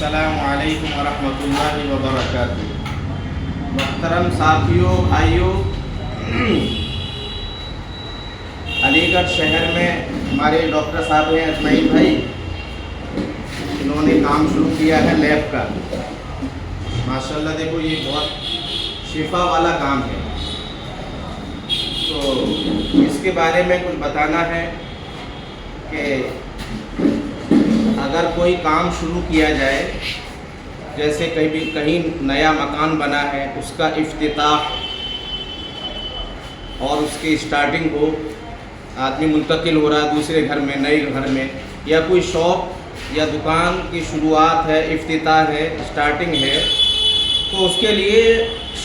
السلام علیکم ورحمۃ اللہ وبرکاتہ۔ محترم ساتھیوں، بھائیوں، علی گڑھ شہر میں ہمارے ڈاکٹر صاحب ہیں اجمعین بھائی، انہوں نے کام شروع کیا ہے لیب کا۔ ماشاءاللہ دیکھو، یہ بہت شفا والا کام ہے، تو اس کے بارے میں کچھ بتانا ہے کہ اگر کوئی کام شروع کیا جائے، جیسے کہیں نیا مکان بنا ہے، اس کا افتتاح اور اس کی اسٹارٹنگ ہو، آدمی منتقل ہو رہا ہے دوسرے گھر میں، نئے گھر میں، یا کوئی شاپ یا دکان کی شروعات ہے، افتتاح ہے، اسٹارٹنگ ہے، تو اس کے لیے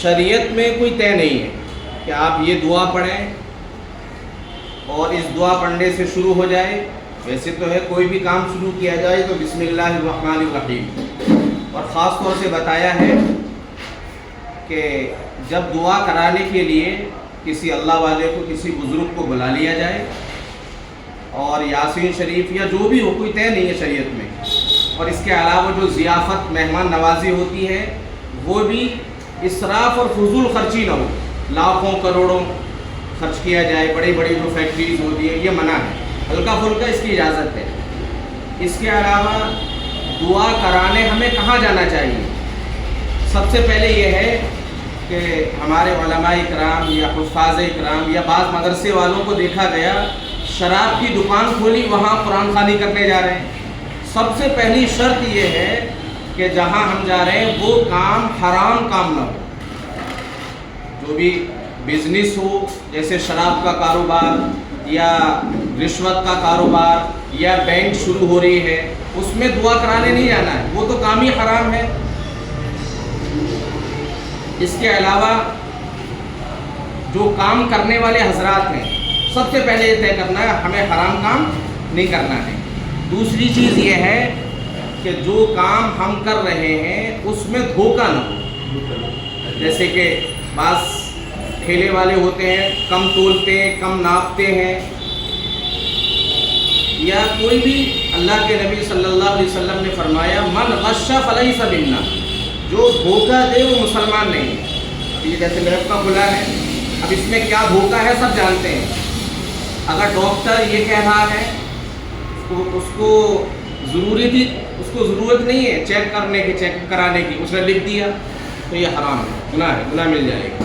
شریعت میں کوئی طے نہیں ہے کہ آپ یہ دعا پڑھیں اور اس دعا پڑھنے سے شروع ہو جائے۔ ویسے تو ہے کوئی بھی کام شروع کیا جائے تو بسم اللہ الرحمن الرحیم، اور خاص طور سے بتایا ہے کہ جب دعا کرانے کے لیے کسی اللہ والے کو، کسی بزرگ کو بلا لیا جائے، اور یاسین شریف یا جو بھی ہو، کوئی طے نہیں ہے شریعت میں، اور اس کے علاوہ جو ضیافت مہمان نوازی ہوتی ہے وہ بھی اسراف اور فضول خرچی نہ ہو، لاکھوں کروڑوں خرچ کیا جائے، بڑی بڑی جو فیکٹریز ہوتی ہیں، یہ منع ہے، ہلکا پھلکا اس کی اجازت ہے۔ اس کے علاوہ دعا کرانے ہمیں کہاں جانا چاہیے؟ سب سے پہلے یہ ہے کہ ہمارے علماء اکرام یا حفاظ اکرام یا بعض مدرسے والوں کو دیکھا گیا شراب کی دکان کھولی، وہاں قرآن خوانی کرنے جا رہے ہیں۔ سب سے پہلی شرط یہ ہے کہ جہاں ہم جا رہے ہیں وہ کام حرام کام نہ ہو۔ جو بھی بزنس ہو، جیسے شراب کا کاروبار یا رشوت کا کاروبار یا بینک شروع ہو رہی ہے، اس میں دعا کرانے نہیں جانا ہے، وہ تو کام ہی حرام ہے۔ اس کے علاوہ جو کام کرنے والے حضرات ہیں، سب سے پہلے یہ طے کرنا ہے ہمیں حرام کام نہیں کرنا ہے۔ دوسری چیز یہ ہے کہ جو کام ہم کر رہے ہیں اس میں دھوکہ نہ ہو، جیسے کہ بعض ٹھیلے والے ہوتے ہیں، کم تولتے ہیں، کم ناپتے ہیں، یا کوئی بھی، اللہ کے نبی صلی اللہ علیہ وسلم نے فرمایا من غش فلیس منا، جو دھوکہ دے وہ مسلمان نہیں ہے۔ یہ جیسے لیب کا کھلا ہے، اب اس میں کیا دھوکہ ہے سب جانتے ہیں۔ اگر ڈاکٹر یہ کہہ رہا ہے، اس کو ضرورت نہیں ہے چیک کرنے کی، چیک کرانے کی، اس نے لکھ دیا تو یہ حرام ہے، گناہ ہے، گناہ مل جائے گا۔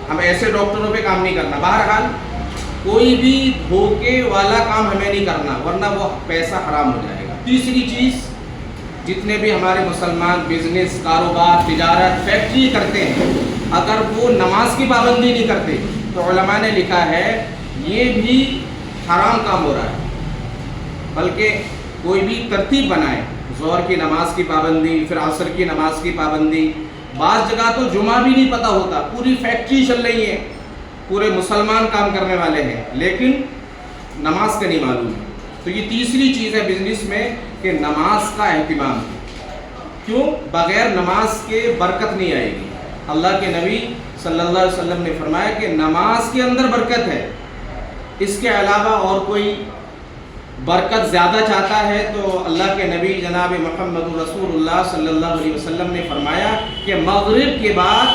ہم ایسے ڈاکٹروں پہ کام نہیں کرنا۔ بہرحال کوئی بھی دھوکے والا کام ہمیں نہیں کرنا، ورنہ وہ پیسہ حرام ہو جائے گا۔ تیسری چیز، جتنے بھی ہمارے مسلمان بزنس، کاروبار، تجارت، فیکٹری کرتے ہیں، اگر وہ نماز کی پابندی نہیں کرتے تو علماء نے لکھا ہے یہ بھی حرام کام ہو رہا ہے۔ بلکہ کوئی بھی ترتیب بنائے، ظہر کی نماز کی پابندی، پھر عصر کی نماز کی پابندی، بعض جگہ تو جمعہ بھی نہیں پتہ ہوتا، پوری فیکٹری چل رہی ہے، پورے مسلمان کام کرنے والے ہیں، لیکن نماز کا نہیں معلوم ہے۔ تو یہ تیسری چیز ہے بزنس میں کہ نماز کا اہتمام۔ کیوں؟ بغیر نماز کے برکت نہیں آئے گی۔ اللہ کے نبی صلی اللہ علیہ وسلم نے فرمایا کہ نماز کے اندر برکت ہے۔ اس کے علاوہ اور کوئی برکت زیادہ چاہتا ہے تو اللہ کے نبی جناب محمد رسول اللہ صلی اللہ علیہ وسلم نے فرمایا کہ مغرب کے بعد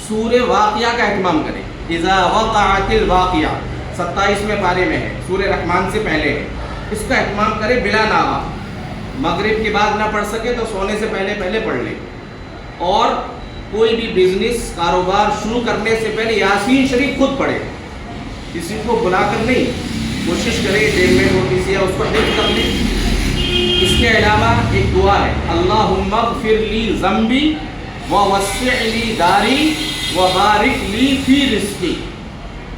سورہ واقعہ کا اہتمام کرے۔ اذا وقعت الواقعہ 27ویں پارے میں ہے، سورہ رحمان سے پہلے ہے، اس کا اہتمام کرے بلا ناغہ۔ مغرب کے بعد نہ پڑھ سکے تو سونے سے پہلے پڑھ لے، اور کوئی بھی بزنس، کاروبار شروع کرنے سے پہلے یاسین شریف خود پڑھے، کسی کو بلا کر نہیں، کوشش کرے دیر میں ہو کسی، یا اس کو حفظ کر لے۔ اس کے علاوہ ایک دعا ہے، اللہم اغفر لی ذنبی ووسع لی داری وبارک لی فی رزقی،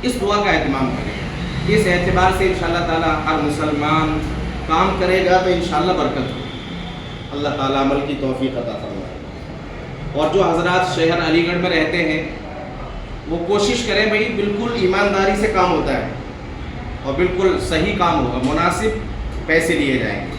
اس دعا کا اہتمام کرے۔ اس اعتبار سے انشاءاللہ تعالی ہر مسلمان کام کرے گا تو انشاءاللہ برکت ہو۔ اللہ تعالیٰ عمل کی توفیق عطا فرمائے۔ اور جو حضرات شہر علی گڑھ میں رہتے ہیں وہ کوشش کریں بھائی بالکل ایمانداری سے کام ہوتا ہے، اور بالکل صحیح کام ہوگا، مناسب پیسے لیے جائیں گے۔